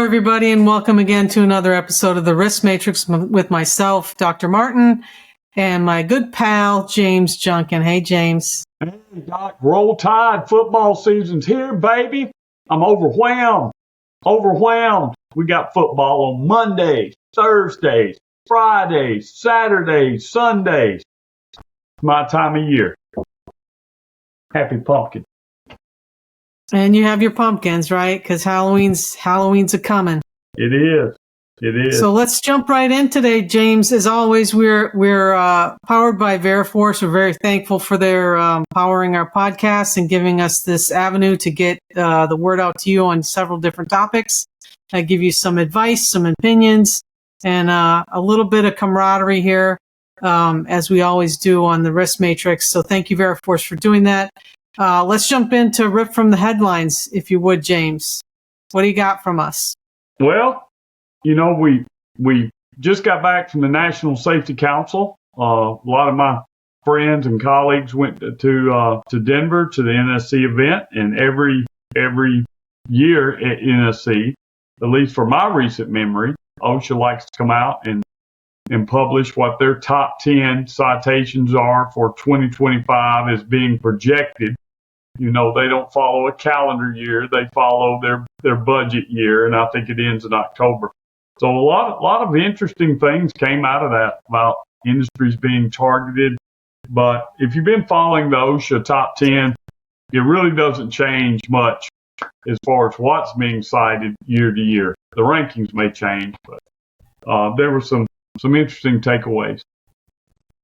Hello, everybody, and welcome again to another episode of the Risk Matrix with myself, Dr. Martin, and my good pal, James Junkin. Hey, James. Hey, Doc, roll tide. Football season's here, baby. I'm overwhelmed. We got football on Mondays, Thursdays, Fridays, Saturdays, Sundays. My time of year. Happy pumpkin. And you have your pumpkins, right? Because Halloween's a coming. It is. So let's jump right in today, James. As always, we're powered by Veriforce. We're very thankful for their powering our podcast and giving us this avenue to get the word out to you on several different topics. I give you some advice, some opinions, and a little bit of camaraderie here, as we always do on the Risk Matrix. So thank you, Veriforce, for doing that. Let's jump into rip from the headlines, if you would, James. What do you got from us? Well, you know, we just got back from the National Safety Council. A lot of my friends and colleagues went to Denver to the NSC event, and every year at NSC, at least for my recent memory, OSHA likes to come out and publish what their top 10 citations are for 2025 as being projected. You know, they don't follow a calendar year. They follow their budget year, and I think it ends in October. So a lot of interesting things came out of that about industries being targeted. But if you've been following the OSHA top 10, it really doesn't change much as far as what's being cited year to year. The rankings may change, but there were some interesting takeaways.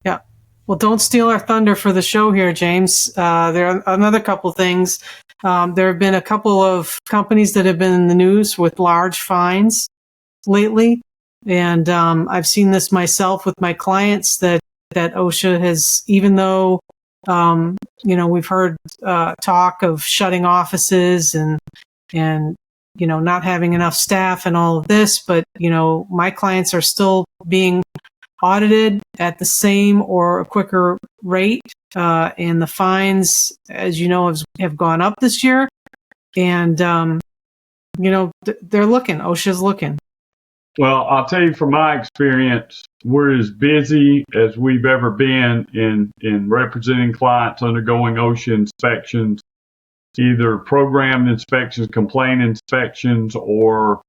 Yeah. Well, don't steal our thunder for the show here, James. There are another couple things. There have been a couple of companies that have been in the news with large fines lately. And I've seen this myself with my clients that OSHA has, even though, we've heard talk of shutting offices and not having enough staff and all of this, but, my clients are still being audited at the same or a quicker rate. And the fines, as you know, have gone up this year. And, they're looking. OSHA's looking. Well, I'll tell you from my experience, we're as busy as we've ever been in representing clients undergoing OSHA inspections, either programmed inspections, complaint inspections, or,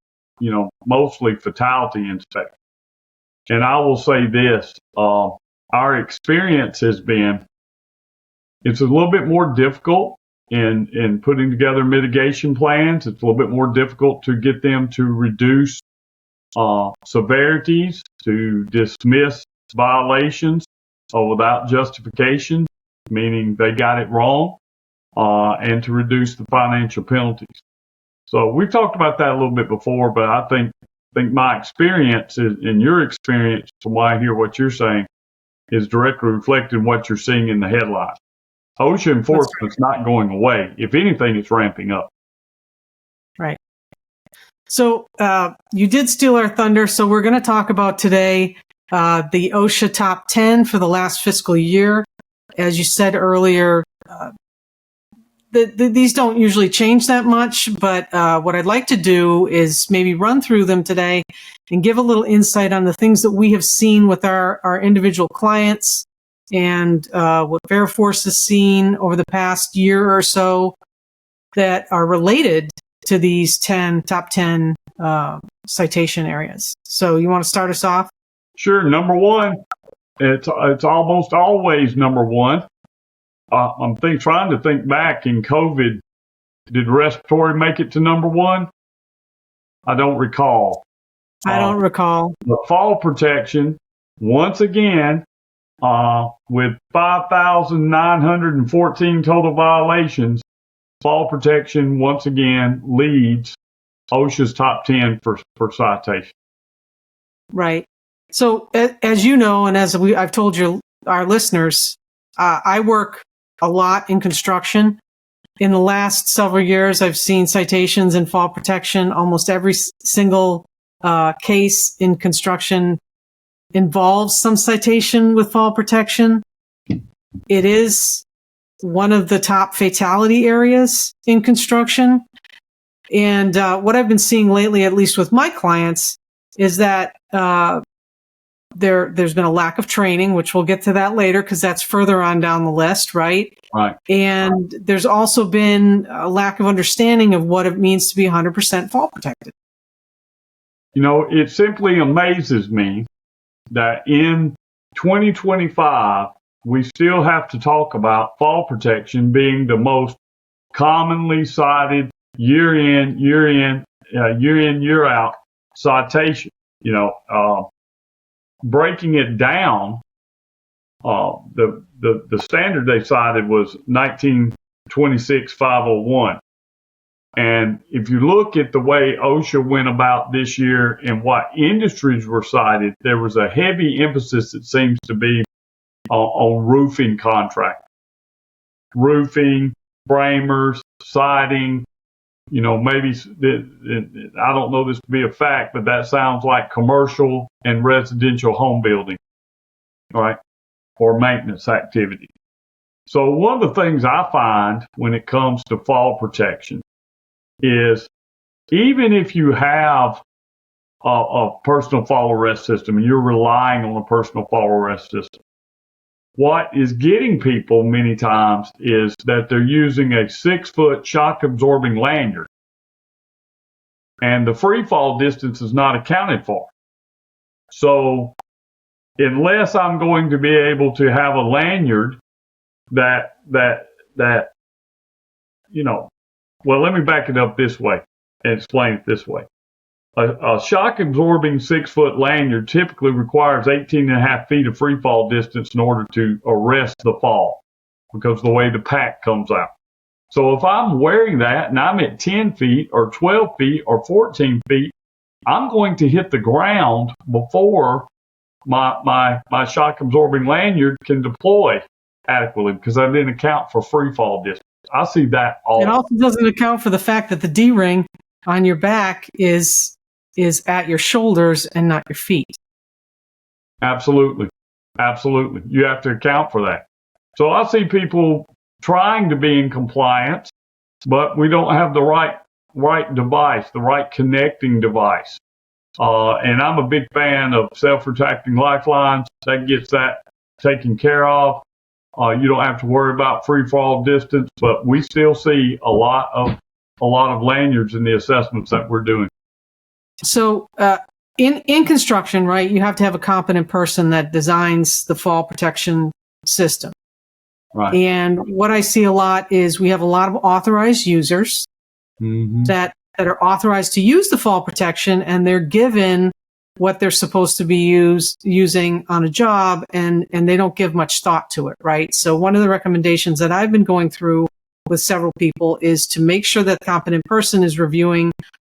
mostly fatality inspections. And I will say this, our experience has been, it's a little bit more difficult in putting together mitigation plans. It's a little bit more difficult to get them to reduce severities, to dismiss violations without justification, meaning they got it wrong, and to reduce the financial penalties. So we've talked about that a little bit before, but I think my experience is, and your experience, from why I hear what you're saying, is directly reflected in what you're seeing in the headline. OSHA enforcement's not going away. If anything, it's ramping up. Right. So you did steal our thunder. So we're going to talk about today the OSHA top 10 for the last fiscal year. As you said earlier, these don't usually change that much, but what I'd like to do is maybe run through them today and give a little insight on the things that we have seen with our individual clients and what Veriforce has seen over the past year or so that are related to these top 10 citation areas. So you want to start us off? Sure. Number one, it's almost always number one. I'm trying to think back in COVID. Did respiratory make it to number one? I don't recall. I don't recall. The fall protection, once again, with 5,914 total violations, fall protection once again leads OSHA's top 10 for citation. Right. So as you know, and as I've told our listeners, I work a lot in construction. In the last several years, I've seen citations in fall protection. Almost every single case in construction involves some citation with fall protection. It is one of the top fatality areas in construction. And what I've been seeing lately, at least with my clients, is that there's been a lack of training, which we'll get to that later because that's further on down the list, right? Right. And there's also been a lack of understanding of what it means to be 100% fall protected. You know, it simply amazes me that in 2025, we still have to talk about fall protection being the most commonly cited year in, year out citation. You know, breaking it down, the standard they cited was 1926-501. And if you look at the way OSHA went about this year and what industries were cited, there was a heavy emphasis, it seems to be, on roofing contract. Roofing, framers, siding, you know, maybe, I don't know this to be a fact, but that sounds like commercial and residential home building, right? Or maintenance activity. So one of the things I find when it comes to fall protection is even if you have a personal fall arrest system and you're relying on a personal fall arrest system, what is getting people many times is that they're using a 6-foot shock absorbing lanyard and the free fall distance is not accounted for. So unless I'm going to be able to have a lanyard that you know, well, let me back it up this way and explain it this way. A shock-absorbing 6-foot lanyard typically requires 18.5 feet of free fall distance in order to arrest the fall because of the way the pack comes out. So if I'm wearing that and I'm at 10 feet or 12 feet or 14 feet, I'm going to hit the ground before my shock-absorbing lanyard can deploy adequately because I didn't account for free fall distance. I see that all. It also doesn't account for the fact that the D-ring on your back is at your shoulders and not your feet. Absolutely. Absolutely. You have to account for that. So I see people trying to be in compliance, but we don't have the right device, the right connecting device. And I'm a big fan of self-retracting lifelines. That gets that taken care of. You don't have to worry about free fall distance, but we still see a lot of lanyards in the assessments that we're doing. So in construction, right, you have to have a competent person that designs the fall protection system. Right. And what I see a lot is we have a lot of authorized users that are authorized to use the fall protection, and they're given what they're supposed to be using on a job, and they don't give much thought to it, right? So one of the recommendations that I've been going through with several people is to make sure that the competent person is reviewing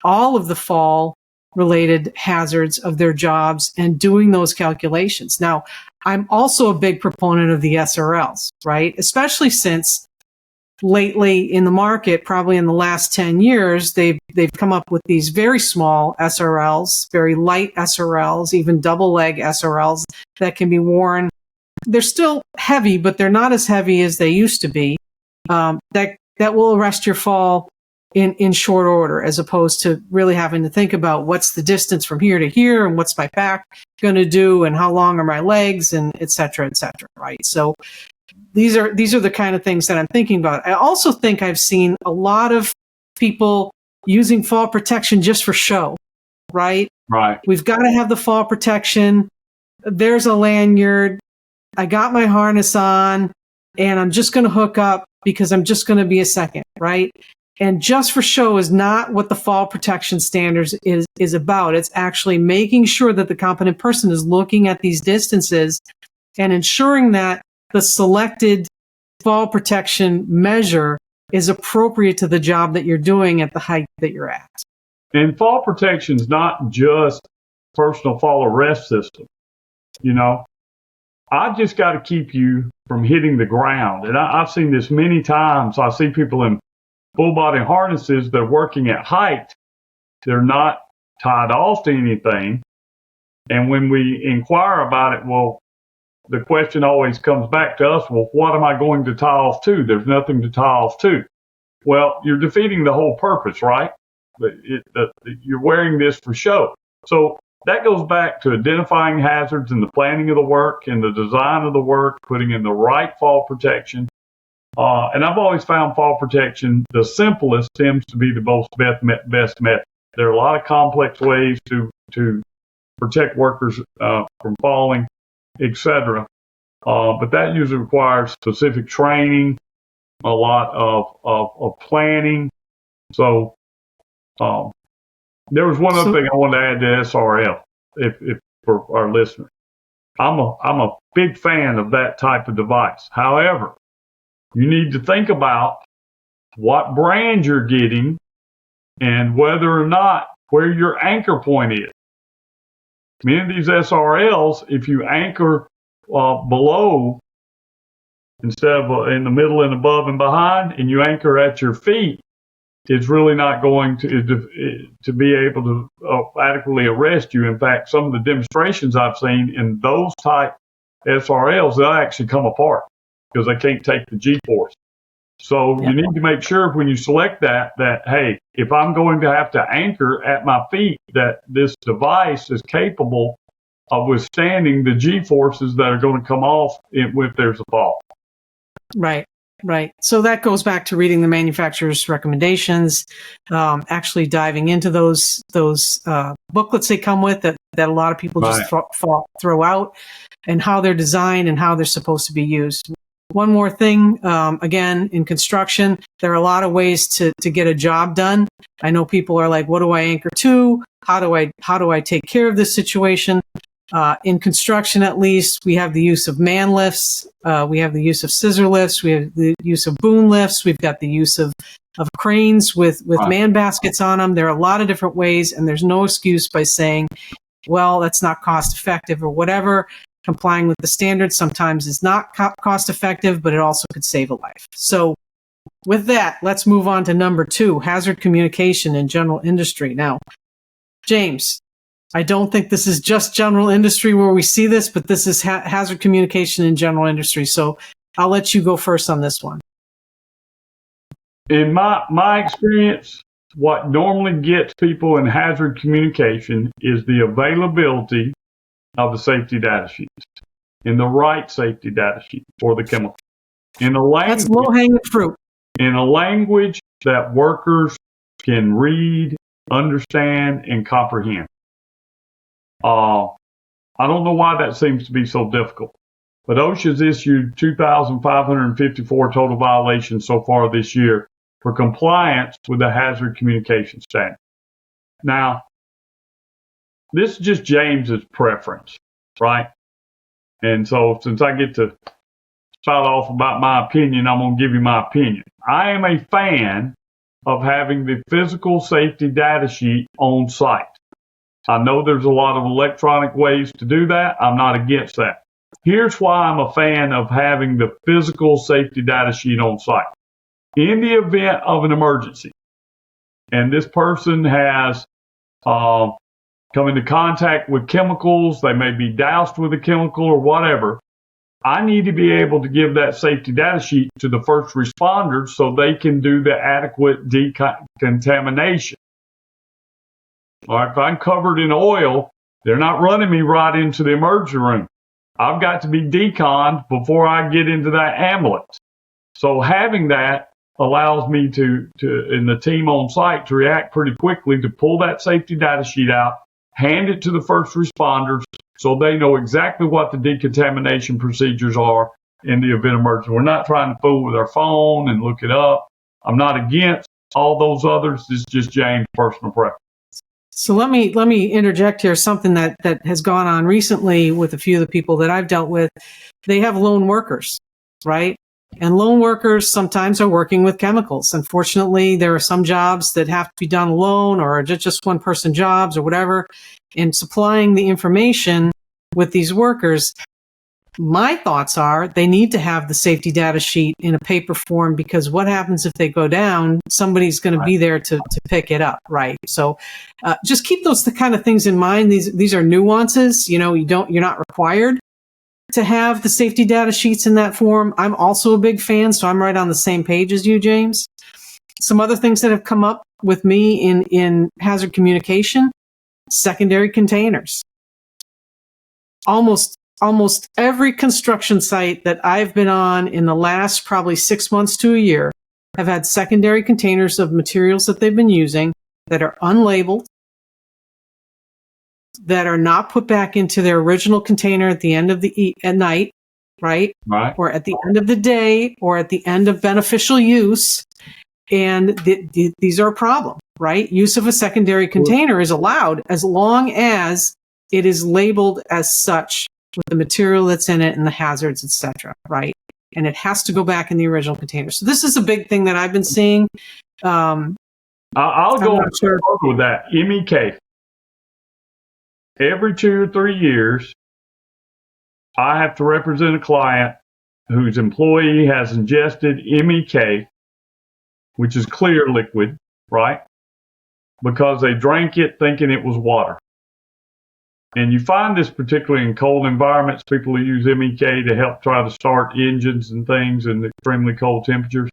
all of the fall related hazards of their jobs and doing those calculations. Now, I'm also a big proponent of the SRLs, right? Especially since lately in the market, probably in the last 10 years, they've come up with these very small SRLs, very light SRLs, even double leg SRLs that can be worn. They're still heavy, but they're not as heavy as they used to be. That will arrest your fall in short order, as opposed to really having to think about what's the distance from here to here and what's my back going to do and how long are my legs and et cetera, right? So these are the kind of things that I'm thinking about. I also think I've seen a lot of people using fall protection just for show, right? Right. We've got to have the fall protection. There's a lanyard. I got my harness on and I'm just going to hook up because I'm just going to be a second, right? And just for show is not what the fall protection standards is about. It's actually making sure that the competent person is looking at these distances and ensuring that the selected fall protection measure is appropriate to the job that you're doing at the height that you're at. And fall protection is not just personal fall arrest system. You know, I just got to keep you from hitting the ground. And I've seen this many times. I see people in full body harnesses, they're working at height. They're not tied off to anything. And when we inquire about it, well, the question always comes back to us, well, what am I going to tie off to? There's nothing to tie off to. Well, you're defeating the whole purpose, right? you're wearing this for show. So that goes back to identifying hazards in the planning of the work and the design of the work, putting in the right fall protection. And I've always found fall protection, the simplest seems to be the best method. There are a lot of complex ways to protect workers from falling, etc. But that usually requires specific training, a lot of planning. So there was one other thing I wanted to add to SRL, if for our listeners. I'm a big fan of that type of device. However, you need to think about what brand you're getting and whether or not where your anchor point is. Many of these SRLs, if you anchor below instead of in the middle and above and behind, and you anchor at your feet, it's really not going to be able to adequately arrest you. In fact, some of the demonstrations I've seen in those type SRLs, they'll actually come apart because they can't take the G-force. So you need to make sure when you select that, hey, if I'm going to have to anchor at my feet, that this device is capable of withstanding the G-forces that are going to come off if there's a fall. Right. Right. So that goes back to reading the manufacturer's recommendations, actually diving into those booklets they come with that a lot of people just throw out, and how they're designed and how they're supposed to be used. One more thing, again, in construction, there are a lot of ways to get a job done. I know people are like, what do I anchor to? How do I take care of this situation? In construction, at least, we have the use of man lifts. We have the use of scissor lifts. We have the use of boom lifts. We've got the use of cranes with man baskets on them. There are a lot of different ways, and there's no excuse by saying, well, that's not cost effective or whatever. Complying with the standards sometimes is not cost effective, but it also could save a life. So with that, let's move on to number 2, hazard communication in general industry. Now, James, I don't think this is just general industry where we see this, but this is hazard communication in general industry. So I'll let you go first on this one. In my experience, what normally gets people in hazard communication is the availability of the safety data sheets, in the right safety data sheet for the chemical. That's low-hanging fruit. In a language that workers can read, understand, and comprehend. I don't know why that seems to be so difficult, but OSHA's issued 2,554 total violations so far this year for compliance with the hazard communication standard. Now, this is just James's preference, right? And so since I get to start off about my opinion, I'm going to give you my opinion. I am a fan of having the physical safety data sheet on site. I know there's a lot of electronic ways to do that. I'm not against that. Here's why I'm a fan of having the physical safety data sheet on site. In the event of an emergency, and this person has come into contact with chemicals, they may be doused with a chemical or whatever, I need to be able to give that safety data sheet to the first responders so they can do the adequate decontamination. All right, if I'm covered in oil, they're not running me right into the emergency room. I've got to be deconned before I get into that ambulance. So having that allows me to and the team on site to react pretty quickly to pull that safety data sheet out, hand it to the first responders so they know exactly what the decontamination procedures are in the event of emergency. We're not trying to fool with our phone and look it up. I'm not against all those others. It's just James' personal preference. So let me interject here something that has gone on recently with a few of the people that I've dealt with. They have lone workers, right? And lone workers sometimes are working with chemicals. Unfortunately, there are some jobs that have to be done alone or just one person jobs or whatever. And supplying the information with these workers, my thoughts are they need to have the safety data sheet in a paper form, because what happens if they go down? Somebody's going to be there to pick it up, right? So just keep those kind of things in mind. These are nuances. You know, you're not required to have the safety data sheets in that form. I'm also a big fan, so I'm right on the same page as you, James. Some other things that have come up with me in hazard communication? Secondary containers. Almost every construction site that I've been on in the last probably 6 months to a year have had secondary containers of materials that they've been using that are unlabeled, that are not put back into their original container at the end of at night, right? Right. Or at the end of the day, or at the end of beneficial use. And these are a problem, right? Use of a secondary container is allowed as long as it is labeled as such with the material that's in it and the hazards, etc., right? And it has to go back in the original container. So this is a big thing that I've been seeing. I'll go further with that. MEK. Every 2 or 3 years, I have to represent a client whose employee has ingested MEK, which is clear liquid, right? Because they drank it thinking it was water. And you find this particularly in cold environments. People who use MEK to help try to start engines and things in extremely cold temperatures.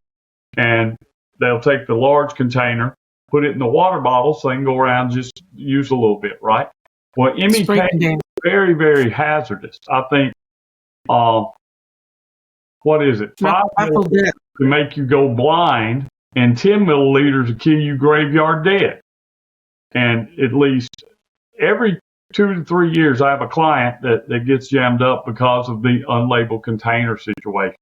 And they'll take the large container, put it in the water bottle so they can go around and just use a little bit, right? Well, MEK is very, very hazardous. I think, what is it? 5 milliliters to make you go blind, and 10 milliliters to kill you graveyard dead. And at least every 2 to 3 years, I have a client that gets jammed up because of the unlabeled container situation.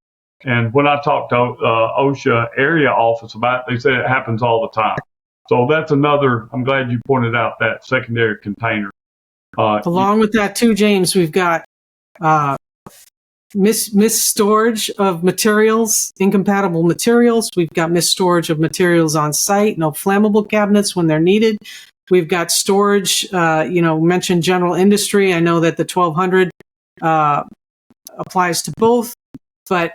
And when I talked to OSHA area office about it, they said it happens all the time. So that's another, I'm glad you pointed out that secondary container. Along with that too, James, we've got mis-storage of materials, incompatible materials. We've got mis-storage of materials on site, no flammable cabinets when they're needed. We've got storage, mentioned general industry. I know that the 1200 applies to both, but,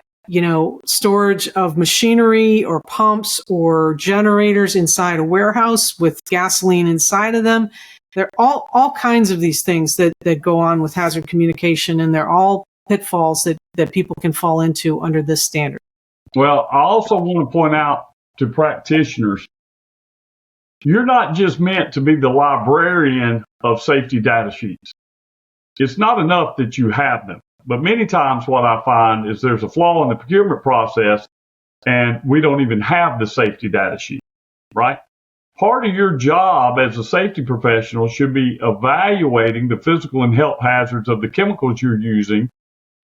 storage of machinery or pumps or generators inside a warehouse with gasoline inside of them. There are all kinds of these things that go on with hazard communication, and they're all pitfalls that people can fall into under this standard. Well, I also want to point out to practitioners, you're not just meant to be the librarian of safety data sheets. It's not enough that you have them. But many times what I find is there's a flaw in the procurement process and we don't even have the safety data sheet, right? Part of your job as a safety professional should be evaluating the physical and health hazards of the chemicals you're using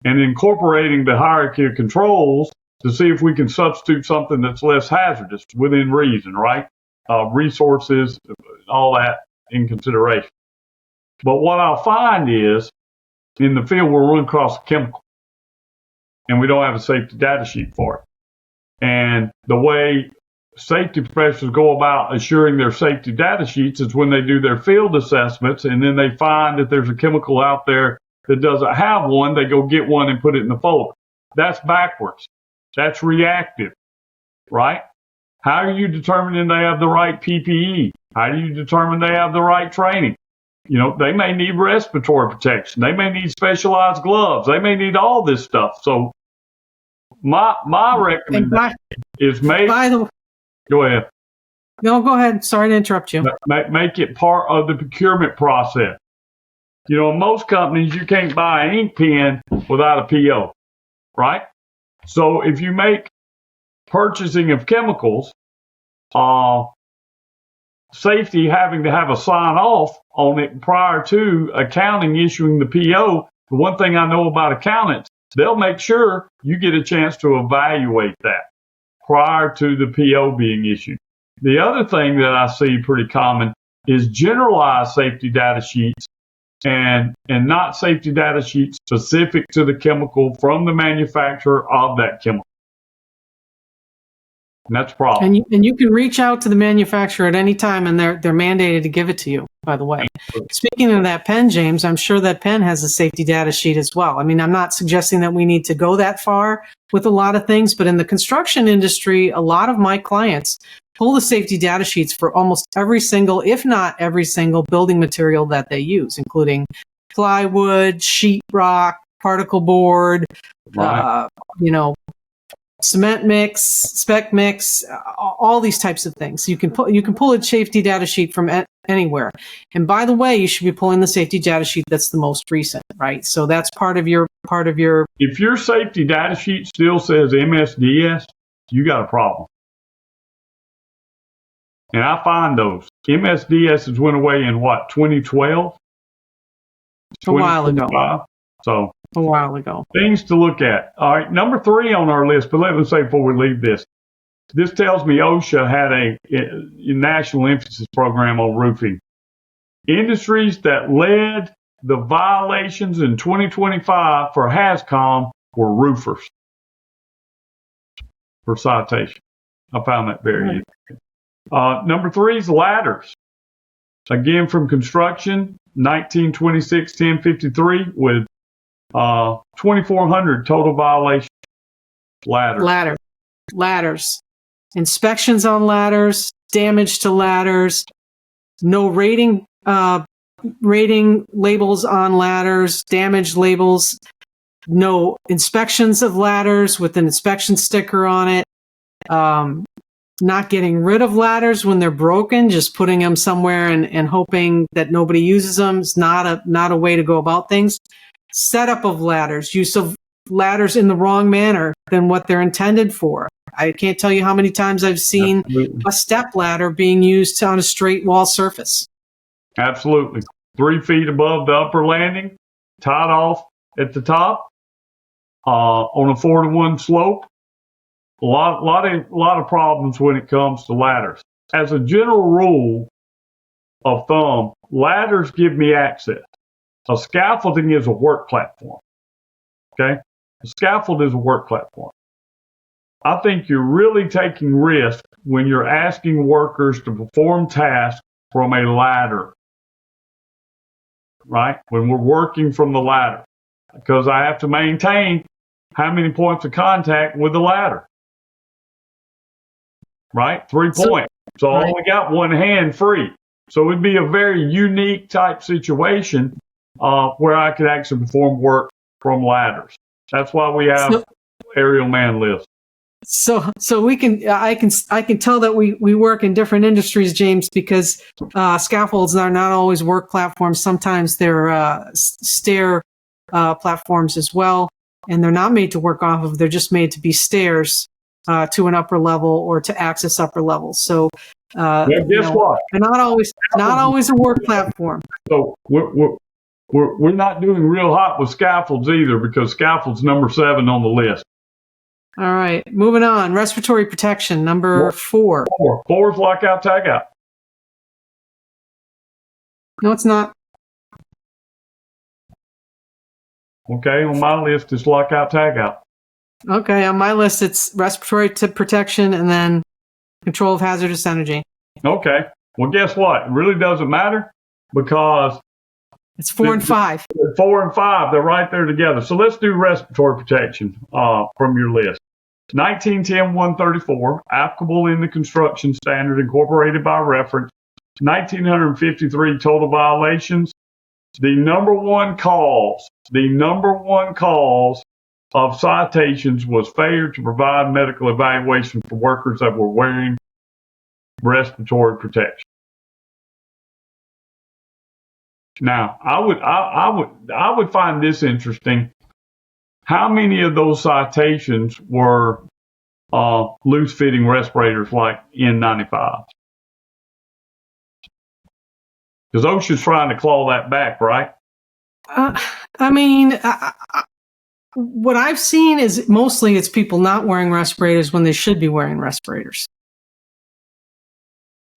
and incorporating the hierarchy of controls to see if we can substitute something that's less hazardous within reason, right? Resources, all that in consideration. But what I'll find is in the field we'll run across a chemical and we don't have a safety data sheet for it. And the way safety professionals go about assuring their safety data sheets is when they do their field assessments and then they find that there's a chemical out there that doesn't have one, they go get one and put it in the folder. That's backwards. That's reactive, right? How are you determining they have the right PPE? How do you determine they have the right training? They may need respiratory protection. They may need specialized gloves. They may need all this stuff. So my recommendation is go ahead. No, go ahead. Sorry to interrupt you. Make it part of the procurement process. In most companies, you can't buy an ink pen without a PO, right? So if you make purchasing of chemicals, safety having to have a sign off on it prior to accounting issuing the PO, the one thing I know about accountants, they'll make sure you get a chance to evaluate that prior to the PO being issued. The other thing that I see pretty common is generalized safety data sheets and not safety data sheets specific to the chemical from the manufacturer of that chemical. And that's a problem. And you can reach out to the manufacturer at any time, and they're mandated to give it to you, by the way. Speaking of that pen, James, I'm sure that pen has a safety data sheet as well. I mean, I'm not suggesting that we need to go that far with a lot of things, but in the construction industry, a lot of my clients pull the safety data sheets for almost every single, if not every single, building material that they use, including plywood, sheetrock, particle board, right. cement mix, spec mix, all these types of things. You can pull a safety data sheet from anywhere. And by the way, you should be pulling the safety data sheet that's the most recent, right? So that's part of your. If your safety data sheet still says MSDS, you got a problem. And I find those. MSDS has went away in what, 2012? A while ago. So a while ago. Things to look at. All right, number 3 on our list, but let me say before we leave this. This tells me OSHA had a national emphasis program on roofing. Industries that led the violations in 2025 for HAZCOM were roofers for citation. I found that very interesting. Number 3 is ladders. Again, from construction, 1926-1053 with 2,400 total violations. Ladders. Inspections on ladders, damage to ladders, no rating labels on ladders, damage labels, no inspections of ladders with an inspection sticker on it, not getting rid of ladders when they're broken, just putting them somewhere and hoping that nobody uses them is not a way to go about things. Setup of ladders, use of ladders in the wrong manner than what they're intended for. I can't tell you how many times I've seen a step ladder being used on a straight wall surface. Absolutely. 3 feet above the upper landing, tied off at the top, on a 4-to-1 slope. A lot of problems when it comes to ladders. As a general rule of thumb, ladders give me access. A scaffolding is a work platform. Okay? A scaffold is a work platform. I think you're really taking risk when you're asking workers to perform tasks from a ladder, right? When we're working from the ladder, because I have to maintain how many points of contact with the ladder, right? 3 points. So I only got one hand free. So it'd be a very unique type situation where I could actually perform work from ladders. That's why we have aerial man lifts. So I can tell that we work in different industries, James, because scaffolds are not always work platforms. Sometimes they're stair platforms as well, and they're not made to work off of. They're just made to be stairs to an upper level or to access upper levels. So guess what? They're not always a work platform. So we're not doing real hot with scaffolds either, because scaffolds number 7 on the list. All right, moving on. Respiratory protection, number 4. 4 is lockout, tagout. No, it's not. Okay, on my list it's lockout, tagout. Okay, on my list it's respiratory protection and then control of hazardous energy. Okay. Well, guess what? It really doesn't matter, because it's 4 and 5. 4 and 5, they're right there together. So let's do respiratory protection from your list. 1910-134, applicable in the construction standard, incorporated by reference. 1,953 total violations. The number one cause of citations was failure to provide medical evaluation for workers that were wearing respiratory protection. Now, I would find this interesting. How many of those citations were loose-fitting respirators like N95? Because OSHA's trying to claw that back, right? What I've seen is mostly it's people not wearing respirators when they should be wearing respirators.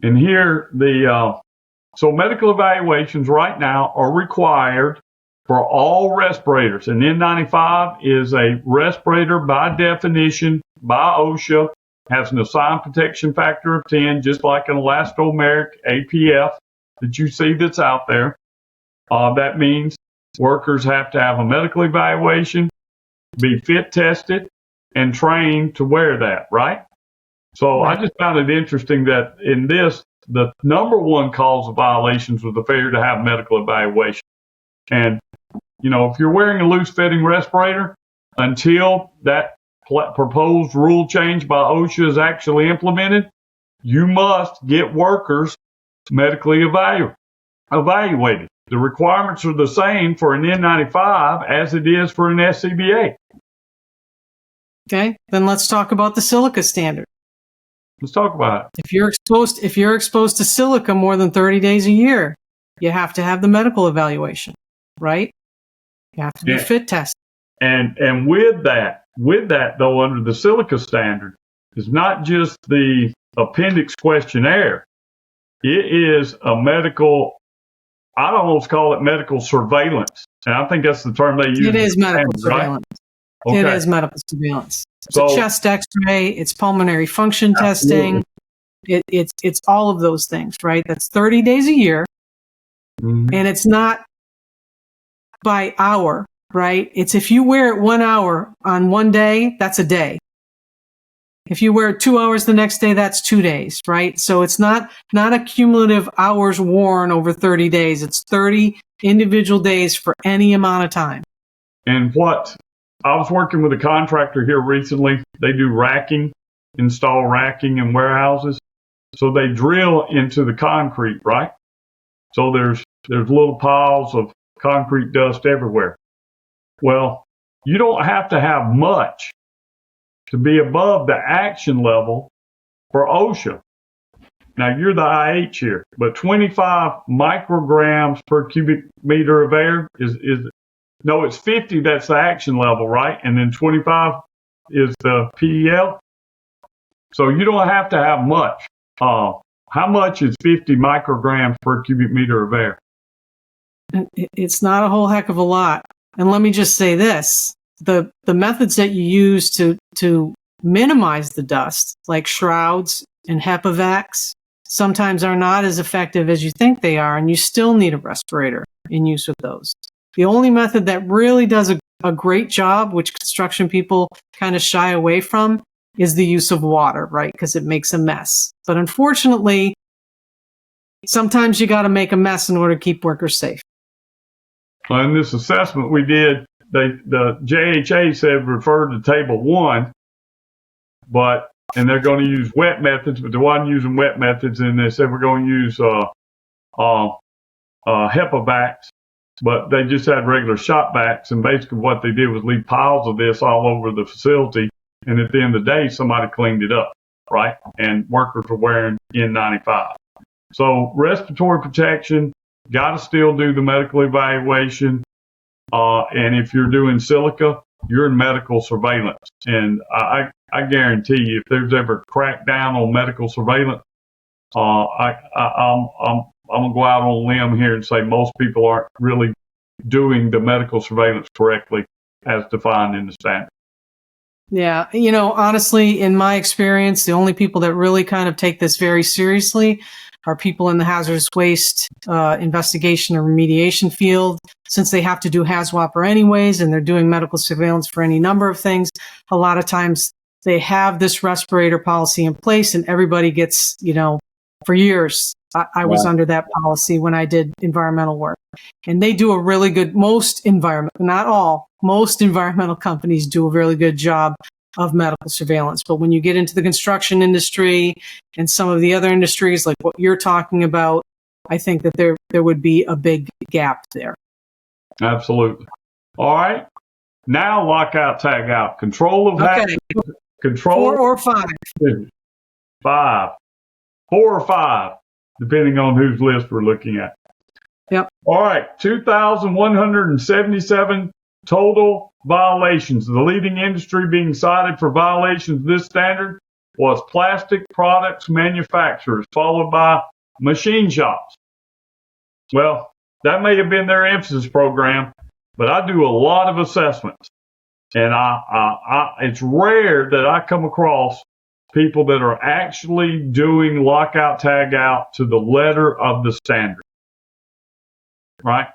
And here, so medical evaluations right now are required for all respirators. And N95 is a respirator by definition, by OSHA, has an assigned protection factor of 10, just like an elastomeric APF that you see that's out there. That means workers have to have a medical evaluation, be fit tested, and trained to wear that, right? So I just found it interesting that in this, the number one cause of violations was the failure to have medical evaluation. And, if you're wearing a loose-fitting respirator, until that proposed rule change by OSHA is actually implemented, you must get workers medically evaluated. The requirements are the same for an N95 as it is for an SCBA. Okay, then let's talk about the silica standard. Let's talk about it. If you're exposed to silica more than 30 days a year, you have to have the medical evaluation, right? You have to do fit testing. And with that though, under the silica standard, is not just the appendix questionnaire. It is a medical, I'd almost call it medical surveillance. And I think that's the term they use. It is medical surveillance. Right? Okay. It is medical surveillance. It's So, a chest x-ray, it's pulmonary function testing. It's all of those things, right? That's 30 days a year. Mm-hmm. And it's not by hour, right? It's if you wear it 1 hour on one day, that's a day. If you wear it 2 hours the next day, that's 2 days, right? So it's not a cumulative hours worn over 30 days. It's 30 individual days for any amount of time. And what I was working with a contractor here recently. They do racking, install racking in warehouses. So they drill into the concrete, right? So there's little piles of concrete dust everywhere. Well, you don't have to have much to be above the action level for OSHA. Now, you're the IH here, but 25 micrograms per cubic meter of air no, it's 50, that's the action level, right? And then 25 is the PEL. So you don't have to have much. How much is 50 micrograms per cubic meter of air? It's not a whole heck of a lot. And let me just say this. The methods that you use to minimize the dust, like shrouds and HEPA vacs, sometimes are not as effective as you think they are, and you still need a respirator in use with those. The only method that really does a great job, which construction people kind of shy away from, is the use of water, right? Because it makes a mess. But unfortunately, sometimes you got to make a mess in order to keep workers safe. In this assessment we did, the JHA said refer to table 1, and they're going to use wet methods, but they weren't using wet methods, and they said we're going to use HEPA vacs, but they just had regular shop vacs, and basically what they did was leave piles of this all over the facility, and at the end of the day, somebody cleaned it up, right? And workers were wearing N95. So respiratory protection, got to still do the medical evaluation. And if you're doing silica, you're in medical surveillance. And I guarantee you, if there's ever a crackdown on medical surveillance, I'm going to go out on a limb here and say most people aren't really doing the medical surveillance correctly as defined in the standard. Yeah, honestly, in my experience, the only people that really kind of take this very seriously are people in the hazardous waste investigation or remediation field. Since they have to do HAZWOPER anyways, and they're doing medical surveillance for any number of things, a lot of times they have this respirator policy in place, and everybody gets, for years, I was under that policy when I did environmental work. And they do a really good, most environmental companies do a really good job of medical surveillance. But when you get into the construction industry and some of the other industries, like what you're talking about, I think that there would be a big gap there. Absolutely. All right. Now lockout, tagout. Control of hazard. Control 4 or 5. 5. 4 or 5, depending on whose list we're looking at. Yep. All right. 2,177 total violations. The leading industry being cited for violations of this standard was plastic products manufacturers, followed by machine shops. Well, that may have been their emphasis program, but I do a lot of assessments, and it's rare that I come across people that are actually doing lockout, tagout to the letter of the standard. Right?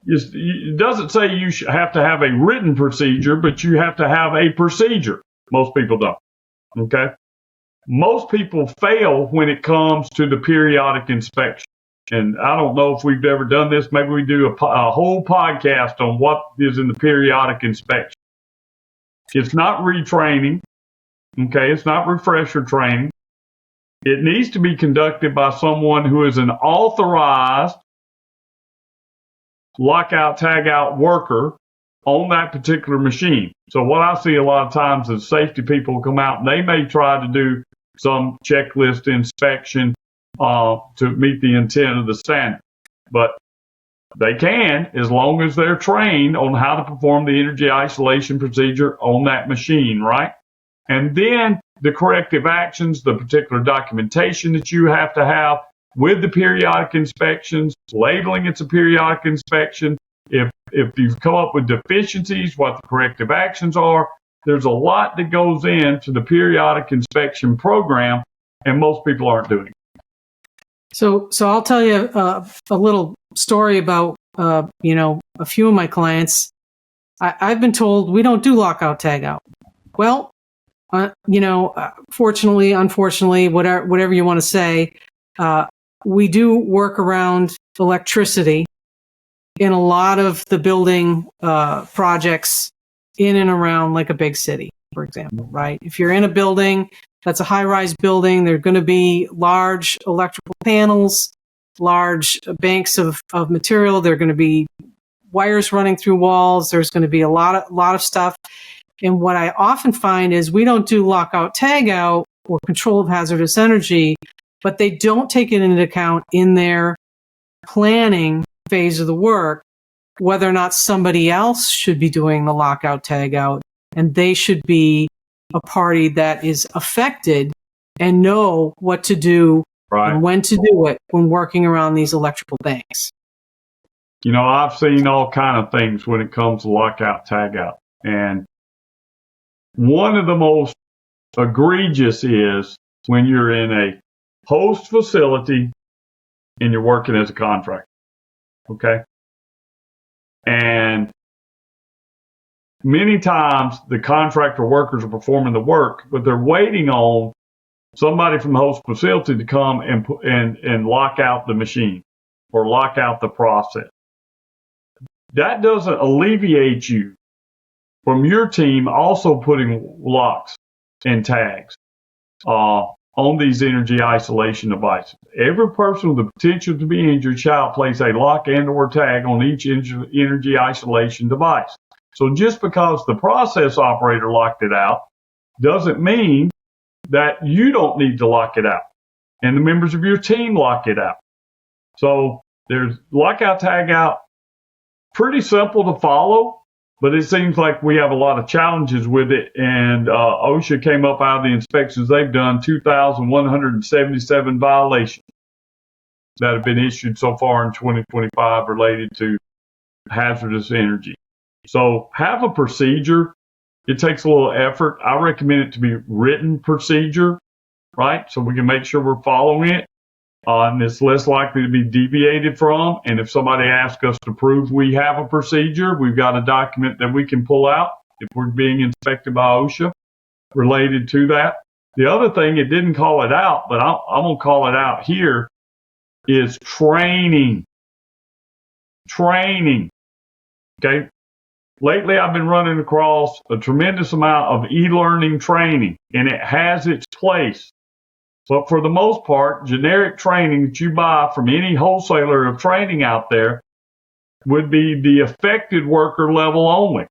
It doesn't say you have to have a written procedure, but you have to have a procedure. Most people don't. Okay? Most people fail when it comes to the periodic inspection. And I don't know if we've ever done this. Maybe we do a whole podcast on what is in the periodic inspection. It's not retraining. Okay, it's not refresher training. It needs to be conducted by someone who is an authorized lockout, tagout worker on that particular machine. So what I see a lot of times is safety people come out and they may try to do some checklist inspection to meet the intent of the standard. But they can, as long as they're trained on how to perform the energy isolation procedure on that machine, right? And then the corrective actions, the particular documentation that you have to have with the periodic inspections, labeling it's a periodic inspection. If you've come up with deficiencies, what the corrective actions are, there's a lot that goes into the periodic inspection program, and most people aren't doing it. So I'll tell you a little story about, a few of my clients. I've been told we don't do lockout tagout. Well, fortunately, unfortunately, whatever you want to say, we do work around electricity in a lot of the building projects in and around like a big city, for example, right? If you're in a building that's a high-rise building, there are going to be large electrical panels, large banks of material. There are going to be wires running through walls. There's going to be a lot of stuff. And what I often find is we don't do lockout tagout or control of hazardous energy, but they don't take it into account in their planning phase of the work, whether or not somebody else should be doing the lockout tagout, and they should be a party that is affected and know what to do and when to do it when working around these electrical banks. I've seen all kind of things when it comes to lockout tagout, and one of the most egregious is when you're in a host facility and you're working as a contractor. Okay? And many times the contractor workers are performing the work, but they're waiting on somebody from the host facility to come and lock out the machine or lock out the process. That doesn't alleviate you from your team also putting locks and tags on these energy isolation devices. Every person with the potential to be injured shall place a lock and or tag on each energy isolation device. So just because the process operator locked it out doesn't mean that you don't need to lock it out and the members of your team lock it out. So there's lockout, tagout, pretty simple to follow, but it seems like we have a lot of challenges with it. And OSHA came up out of the inspections they've done, 2,177 violations that have been issued so far in 2025 related to hazardous energy. So have a procedure. It takes a little effort. I recommend it to be written procedure, right? So we can make sure we're following it. And it's less likely to be deviated from. And if somebody asks us to prove we have a procedure, we've got a document that we can pull out if we're being inspected by OSHA related to that. The other thing, it didn't call it out, but I'm going to call it out here, is training. Training. Okay? Lately, I've been running across a tremendous amount of e-learning training, and it has its place. But for the most part, generic training that you buy from any wholesaler of training out there would be the affected worker level only,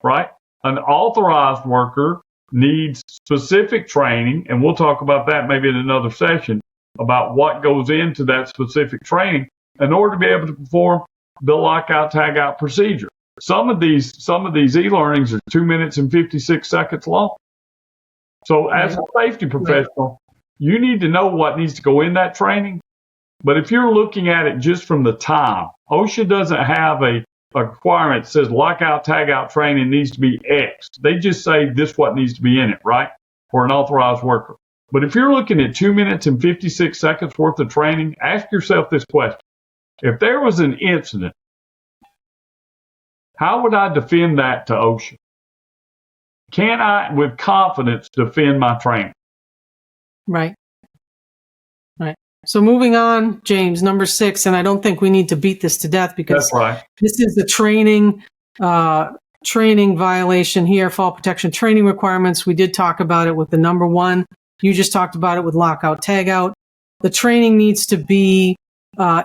right? An authorized worker needs specific training, and we'll talk about that maybe in another session, about what goes into that specific training in order to be able to perform the lockout tagout procedure. Some of these e-learnings are 2 minutes and 56 seconds long. So as a safety professional, you need to know what needs to go in that training. But if you're looking at it just from the time, OSHA doesn't have a requirement that says lockout, tagout training needs to be X. They just say this what needs to be in it, right? For an authorized worker. But if you're looking at 2 minutes and 56 seconds worth of training, ask yourself this question. If there was an incident, how would I defend that to OSHA? Can I, with confidence, defend my training? Right. So moving on, James, number 6, and I don't think we need to beat this to death because That's right. This is the training training violation here, fall protection training requirements. We did talk about it with the number one. You just talked about it with Lockout, Tagout. The training needs to be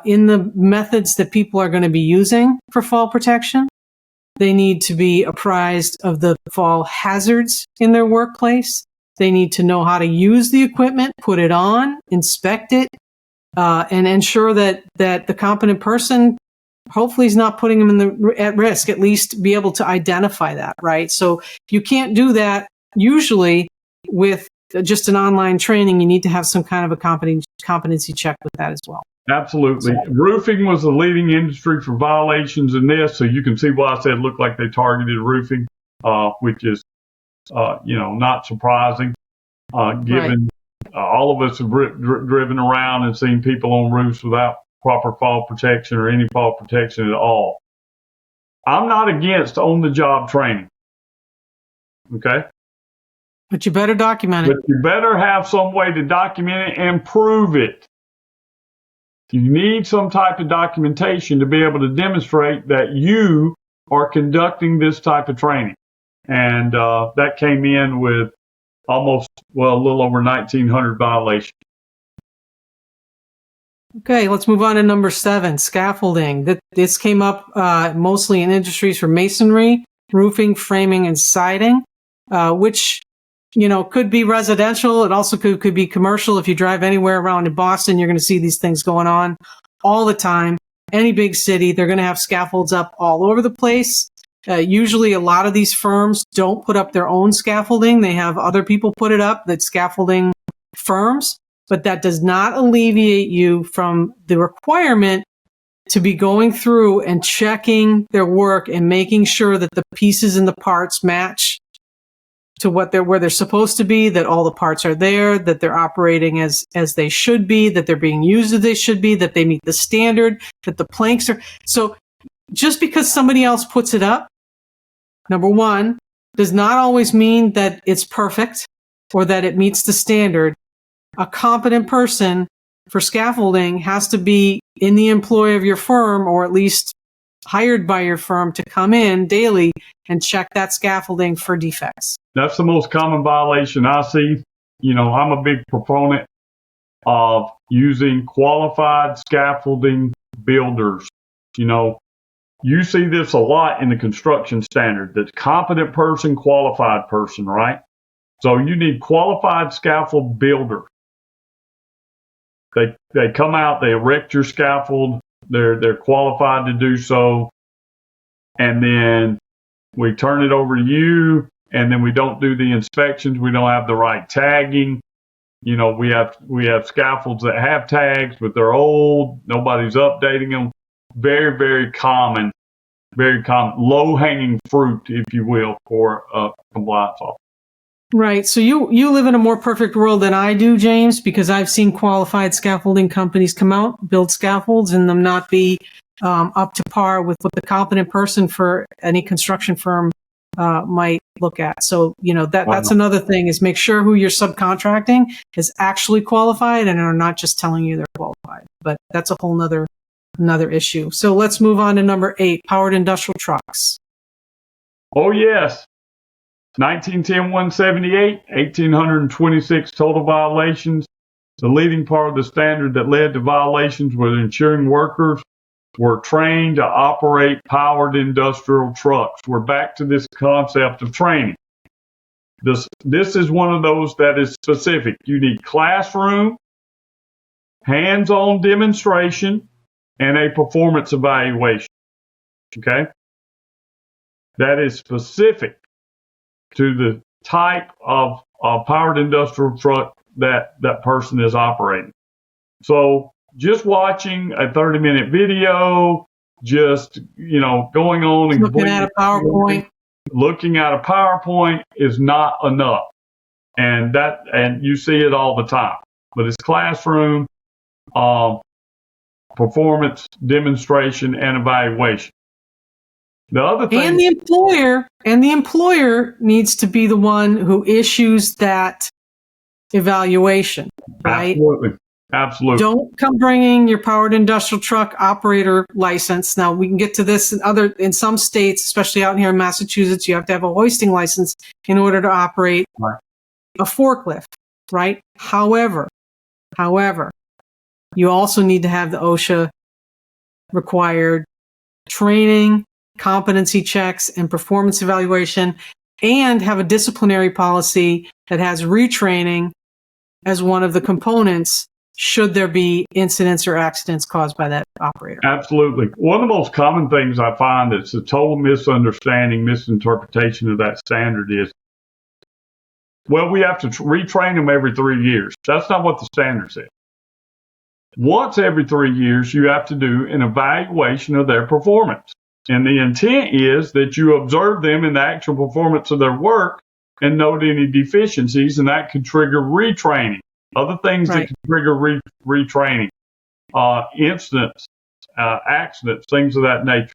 in the methods that people are going to be using for fall protection. They need to be apprised of the fall hazards in their workplace. They need to know how to use the equipment, put it on, inspect it, and ensure that the competent person hopefully is not putting them at risk, at least be able to identify that, right? So you can't do that usually with just an online training. You need to have some kind of a competency check with that as well. Absolutely. Roofing was the leading industry for violations in this, so you can see why I said it looked like they targeted roofing, which is, not surprising, given all of us have driven around and seen people on roofs without proper fall protection or any fall protection at all. I'm not against on-the-job training, okay? But you better document it. But you better have some way to document it and prove it. You need some type of documentation to be able to demonstrate that you are conducting this type of training. And that came in with a little over 1,900 violations. Okay, let's move on to number 7, scaffolding. This came up mostly in industries for masonry, roofing, framing, and siding, which could be residential. It also could be commercial. If you drive anywhere around in Boston, you're going to see these things going on all the time. Any big city, they're going to have scaffolds up all over the place. Usually a lot of these firms don't put up their own scaffolding. They have other people put it up, that's scaffolding firms, but that does not alleviate you from the requirement to be going through and checking their work and making sure that the pieces and the parts match to where they're supposed to be, that all the parts are there, that they're operating as they should be, that they're being used as they should be, that they meet the standard, that the planks are. So just because somebody else puts it up, number one, does not always mean that it's perfect or that it meets the standard. A competent person for scaffolding has to be in the employ of your firm, or at least hired by your firm to come in daily and check that scaffolding for defects. That's the most common violation I see. I'm a big proponent of using qualified scaffolding builders. You see this a lot in the construction standard, that competent person, qualified person, right? So you need qualified scaffold builder. They come out, they erect your scaffold, they're qualified to do so, and then we turn it over to you, and then we don't do the inspections, we don't have the right tagging. We have scaffolds that have tags, but they're old, nobody's updating them. Very, very common, low-hanging fruit, if you will, for a compliance officer. Right. So you live in a more perfect world than I do, James, because I've seen qualified scaffolding companies come out, build scaffolds, and them not be up to par with what the competent person for any construction firm might look at. So, that's another thing, is make sure who you're subcontracting is actually qualified and are not just telling you they're qualified. But that's a whole another issue. So let's move on to number 8, powered industrial trucks. Oh, yes. 1910-178, 1,826 total violations. The leading part of the standard that led to violations was ensuring workers were trained to operate powered industrial trucks. We're back to this concept of training. This is one of those that is specific. You need classroom, hands-on demonstration, and a performance evaluation. Okay? That is specific to the type of powered industrial truck that person is operating. So just watching a 30-minute video, just, going on and looking at a PowerPoint is not enough. And you see it all the time. But it's classroom, performance, demonstration, and evaluation. The other thing, and the employer needs to be the one who issues that evaluation, right? Absolutely. Absolutely. Don't come bringing your powered industrial truck operator license. Now, we can get to this in some states, especially out here in Massachusetts, you have to have a hoisting license in order to operate a forklift, right? However, you also need to have the OSHA required training, competency checks, and performance evaluation, and have a disciplinary policy that has retraining as one of the components should there be incidents or accidents caused by that operator. Absolutely. One of the most common things I find that's a total misunderstanding, misinterpretation of that standard is, well, we have to retrain them every 3 years. That's not what the standard says. Once every 3 years, you have to do an evaluation of their performance. And the intent is that you observe them in the actual performance of their work and note any deficiencies, and that could trigger retraining. Other things that can trigger retraining, incidents, accidents, things of that nature.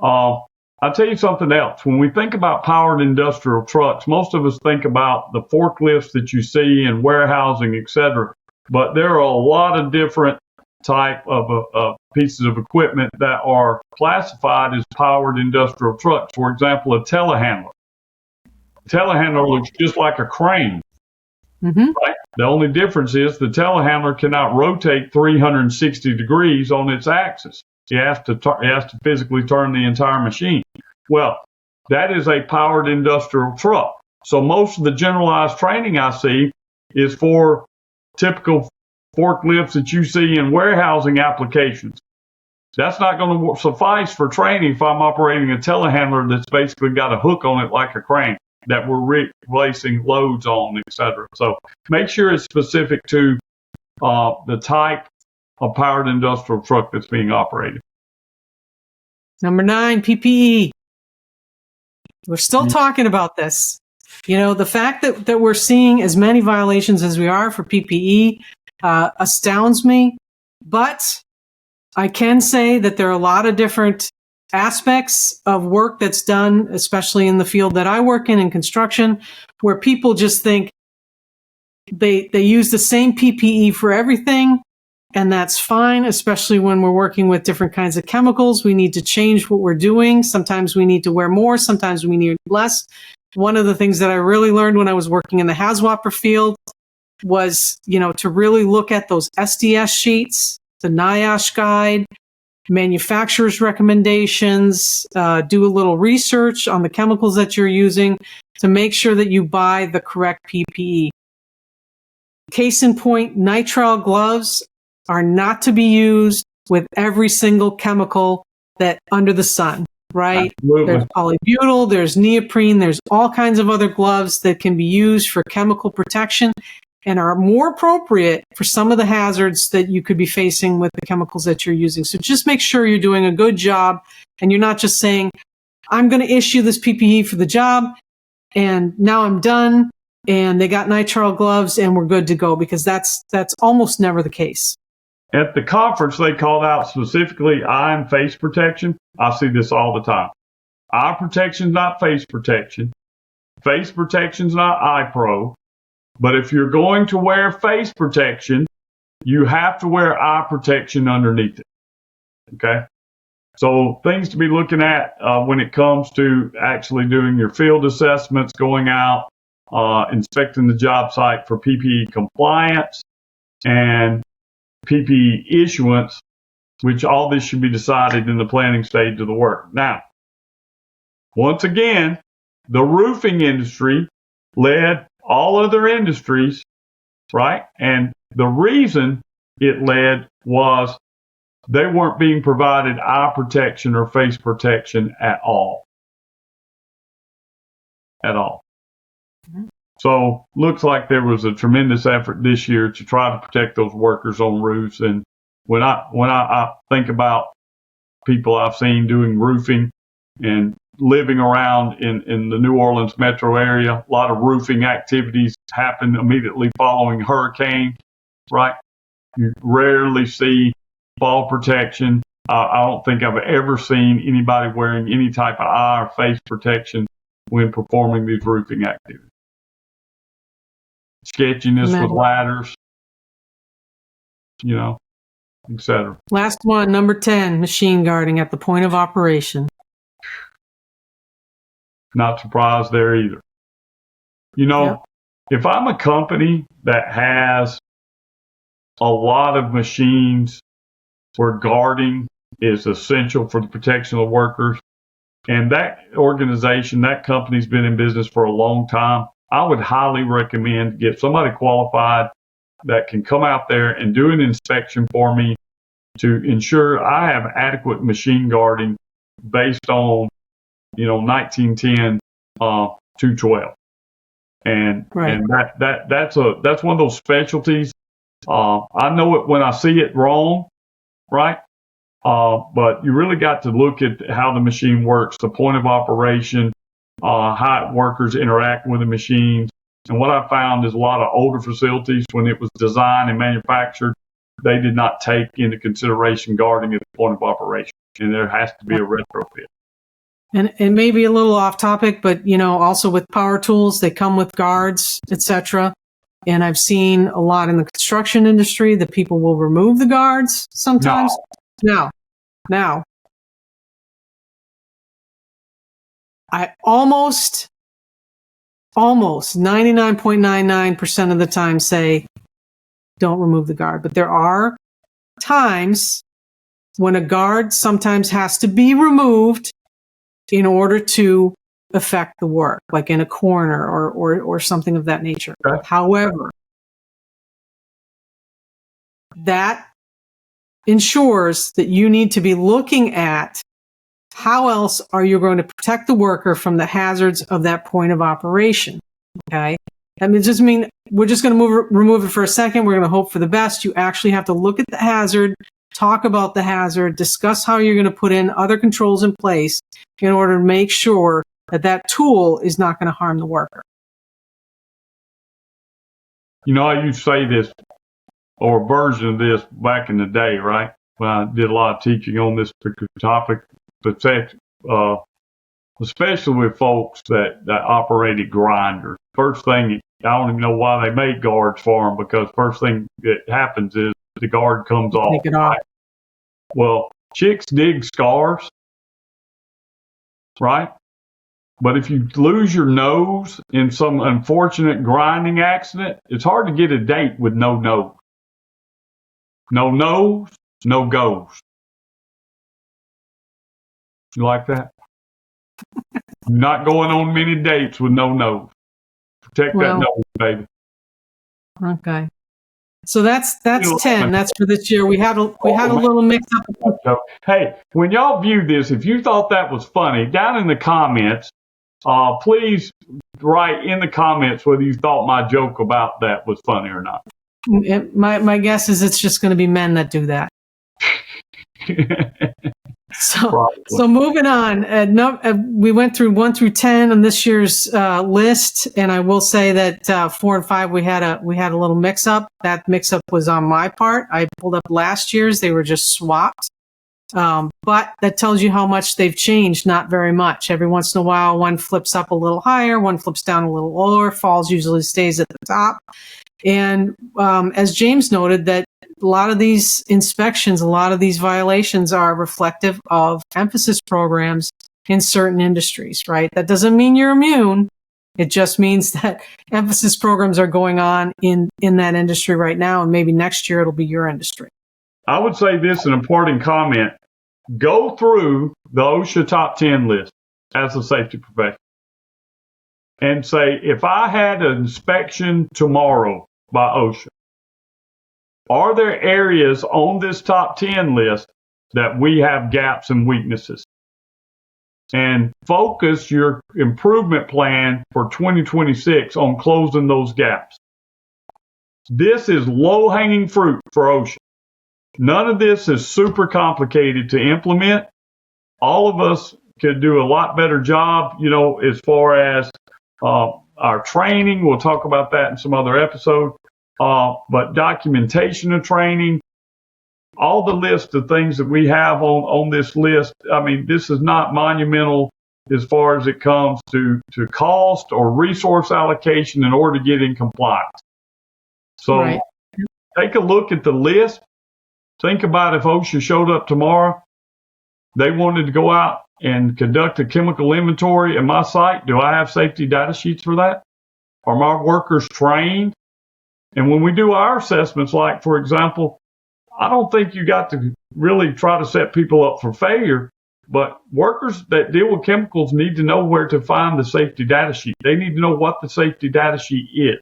I'll tell you something else. When we think about powered industrial trucks, most of us think about the forklifts that you see in warehousing, etc. But there are a lot of different type of pieces of equipment that are classified as powered industrial trucks. For example, a telehandler. A telehandler looks just like a crane. Right? The only difference is the telehandler cannot rotate 360 degrees on its axis. It has to physically turn the entire machine. Well, that is a powered industrial truck. So most of the generalized training I see is for typical forklifts that you see in warehousing applications. That's not going to suffice for training if I'm operating a telehandler that's basically got a hook on it like a crane that we're replacing loads on, etc. So make sure it's specific to the type of powered industrial truck that's being operated. Number 9, PPE. We're still talking about this. You know, the fact that we're seeing as many violations as we are for PPE astounds me, but I can say that there are a lot of different aspects of work that's done, especially in the field that I work in construction, where people just think they use the same PPE for everything, and that's fine, especially when we're working with different kinds of chemicals. We need to change what we're doing. Sometimes we need to wear more, sometimes we need less. One of the things that I really learned when I was working in the HAZWOPER field was, to really look at those SDS sheets, the NIOSH guide, manufacturer's recommendations, do a little research on the chemicals that you're using to make sure that you buy the correct PPE. Case in point, nitrile gloves are not to be used with every single chemical that under the sun, right? Absolutely. There's polybutyl, there's neoprene, there's all kinds of other gloves that can be used for chemical protection and are more appropriate for some of the hazards that you could be facing with the chemicals that you're using. So just make sure you're doing a good job and you're not just saying, I'm going to issue this PPE for the job and now I'm done and they got nitrile gloves and we're good to go, because that's almost never the case. At the conference, they called out specifically eye and face protection. I see this all the time. Eye protection is not face protection. Face protection is not eye pro. But if you're going to wear face protection, you have to wear eye protection underneath it. Okay? So things to be looking at when it comes to actually doing your field assessments, going out, inspecting the job site for PPE compliance and PPE issuance, which all this should be decided in the planning stage of the work. Now, once again, the roofing industry led all other industries, right? And the reason it led was they weren't being provided eye protection or face protection at all. At all. So looks like there was a tremendous effort this year to try to protect those workers on roofs. And when I think about people I've seen doing roofing and living around in the New Orleans metro area, a lot of roofing activities happen immediately following hurricane, right? You rarely see fall protection. I don't think I've ever seen anybody wearing any type of eye or face protection when performing these roofing activities. Sketchiness with ladders. etc. Last one, number 10, machine guarding at the point of operation. Not surprised there either. Yep. If I'm a company that has a lot of machines where guarding is essential for the protection of workers, and that organization, that company's been in business for a long time, I would highly recommend get somebody qualified that can come out there and do an inspection for me to ensure I have adequate machine guarding based on, 1910 212. And Right. and that's one of those specialties. I know it when I see it wrong, right? But you really got to look at how the machine works, the point of operation, how workers interact with the machines. And what I found is a lot of older facilities, when it was designed and manufactured, they did not take into consideration guarding at the point of operation. And there has to be a retrofit. And it may be a little off topic, but also with power tools, they come with guards, etc. And I've seen a lot in the construction industry that people will remove the guards sometimes. Now, I almost 99.99% of the time say don't remove the guard. But there are times when a guard sometimes has to be removed in order to affect the work, like in a corner or something of that nature. Okay. However, that ensures that you need to be looking at how else are you going to protect the worker from the hazards of that point of operation. Okay? That means just mean we're just going to remove it for a second. We're going to hope for the best. You actually have to look at the hazard, talk about the hazard, discuss how you're going to put in other controls in place in order to make sure that that tool is not going to harm the worker. I used to say this, or a version of this back in the day, right? When I did a lot of teaching on this particular topic, especially with folks that operated grinders. First thing, I don't even know why they made guards for them, because first thing that happens is the guard comes off. Take it off. Right? Well, chicks dig scars, right? But if you lose your nose in some unfortunate grinding accident, it's hard to get a date with no nose. No nose, no goes. You like that? You're not going on many dates with no nose. Protect that nose, baby. Okay. So that's 10. That's for this year. We had a little mix up. Hey, when y'all view this, if you thought that was funny, down in the comments, please write in the comments whether you thought my joke about that was funny or not. My guess is it's just going to be men that do that. So moving on, we went through 1 through 10 on this year's list, and I will say that 4 and 5 we had a little mix up. That mix up was on my part. I pulled up last year's; they were just swapped. But that tells you how much they've changed. Not very much. Every once in a while, one flips up a little higher, one flips down a little lower. Falls usually stays at the top. And as James noted, that a lot of these inspections, a lot of these violations are reflective of emphasis programs in certain industries, right? That doesn't mean you're immune. It just means that emphasis programs are going on in that industry right now, and maybe next year it'll be your industry. I would say this, an important comment. Go through the OSHA top 10 list as a safety professional and say, if I had an inspection tomorrow by OSHA, are there areas on this top 10 list that we have gaps and weaknesses? And focus your improvement plan for 2026 on closing those gaps. This is low-hanging fruit for OSHA. None of this is super complicated to implement. All of us could do a lot better job, as far as our training. We'll talk about that in some other episode. But documentation of training, all the list of things that we have on this list, I mean, this is not monumental as far as it comes to cost or resource allocation in order to get in compliance. So Take a look at the list. think about if OSHA showed up tomorrow, they wanted to go out and conduct a chemical inventory at my site. Do I have safety data sheets for that? Are my workers trained? And when we do our assessments, like, for example, I don't think you got to really try to set people up for failure, but workers that deal with chemicals need to know where to find the safety data sheet. They need to know what the safety data sheet is.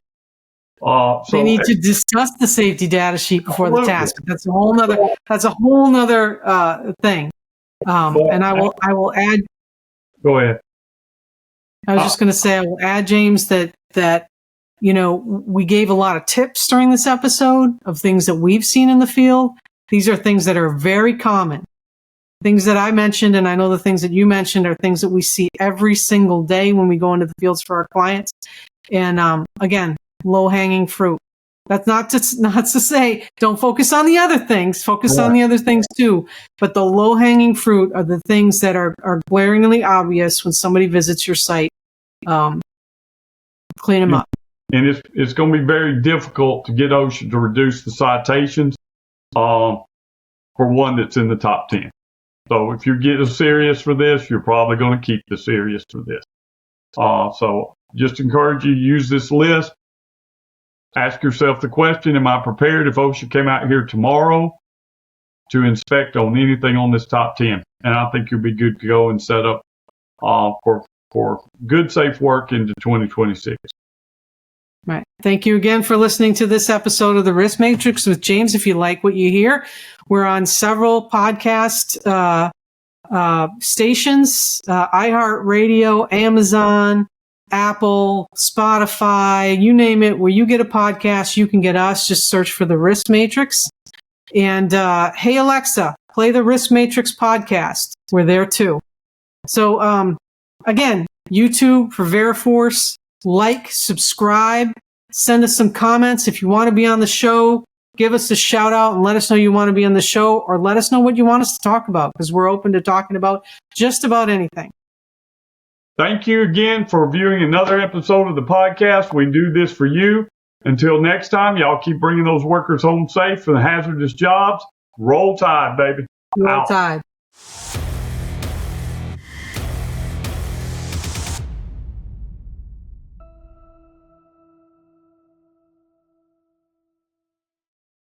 They need to discuss the safety data sheet before the task. That's a whole nother thing. And I will add. Go ahead. I was just going to say, I will add, James, that we gave a lot of tips during this episode of things that we've seen in the field. These are things that are very common. Things that I mentioned, and I know the things that you mentioned, are things that we see every single day when we go into the fields for our clients. And again, low-hanging fruit. That's not to say don't focus on the other things. Focus on the other things too. But the low-hanging fruit are the things that are glaringly obvious when somebody visits your site. Clean them up. And it's going to be very difficult to get OSHA to reduce the citations for one that's in the top 10. So if you get serious for this, you're probably going to keep the serious for this. So just encourage you to use this list. Ask yourself the question, am I prepared if OSHA came out here tomorrow to inspect on anything on this top 10? And I think you'll be good to go and set up for good, safe work into 2026. Right. Thank you again for listening to this episode of the Risk Matrix with James. If you like what you hear, we're on several podcast stations, iHeartRadio, Amazon, Apple, Spotify, you name it. Where you get a podcast, you can get us. Just search for the Risk Matrix. And hey, Alexa, play the Risk Matrix podcast. We're there too. So again, YouTube for Veriforce. Like, subscribe, send us some comments. If you want to be on the show, give us a shout out and let us know you want to be on the show, or let us know what you want us to talk about, because we're open to talking about just about anything. Thank you again for viewing another episode of the podcast. We do this for you. Until next time, y'all keep bringing those workers home safe for the hazardous jobs. Roll Tide, baby. Roll Tide.